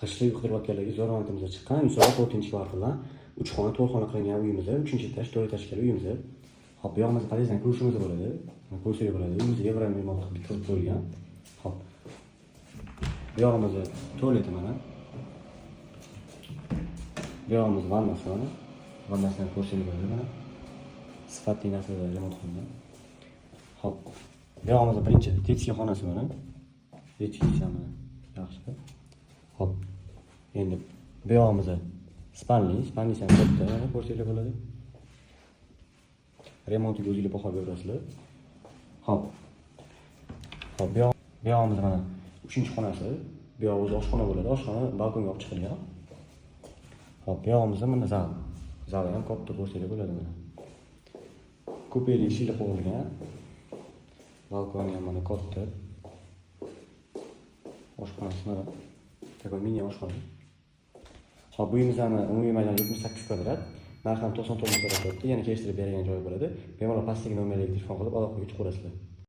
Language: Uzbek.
Qishda uy qidirayotganlarga zo'ravontimizga chiqqan, Yusof 4-kvartaldan 3 xona, 4 xona qilingan uyimiz, 3-etaj, 4-etajli uyimiz. Hop, bu yog'imizda podyezddan ko'rishimiz bo'ladi. Ko'rsangiz bo'ladi. Uyimizga Evram Me'morov bitkazib qo'ygan. Hop. Bu yog'imizda tualeti mana. Bu yog'imiz vannasi mana. Vannasini ko'rsangiz bo'ladi mana. Sifatli narsalar remont qilingan. Hop. Bu yog'imizda birinchi detskiy xonasi mana. Detskiy mana. Yaxshi. Hop. Endi bu yog'imizda spalni ham katta, mana ko'rsangiz bo'ladi. Remontiga o'zingiz baho berasizlar. Hop. Hop, bu yog'imizda mana 3-xonasi. Bu yoq o'zi oshxona bo'ladi. Oshxona balkonga olib chiqilgan. Hop, bu yog'imizda mana zal. Zal ham katta ko'rsangiz bo'ladi mana. Kupeli eshiklar qo'yilgan. Balkoni ham mana katta. Oshxonasi mana. Такой mini oshxona. Hop, bu uyimizni umumiy maydoni 78 kvadrat. Narxi ham 99 so'rab turibdi. Yana kelishtirib bergan joy bo'ladi. Bemalol pastdagi nomerga telefon qilib aloqaga chiqaverasizlar.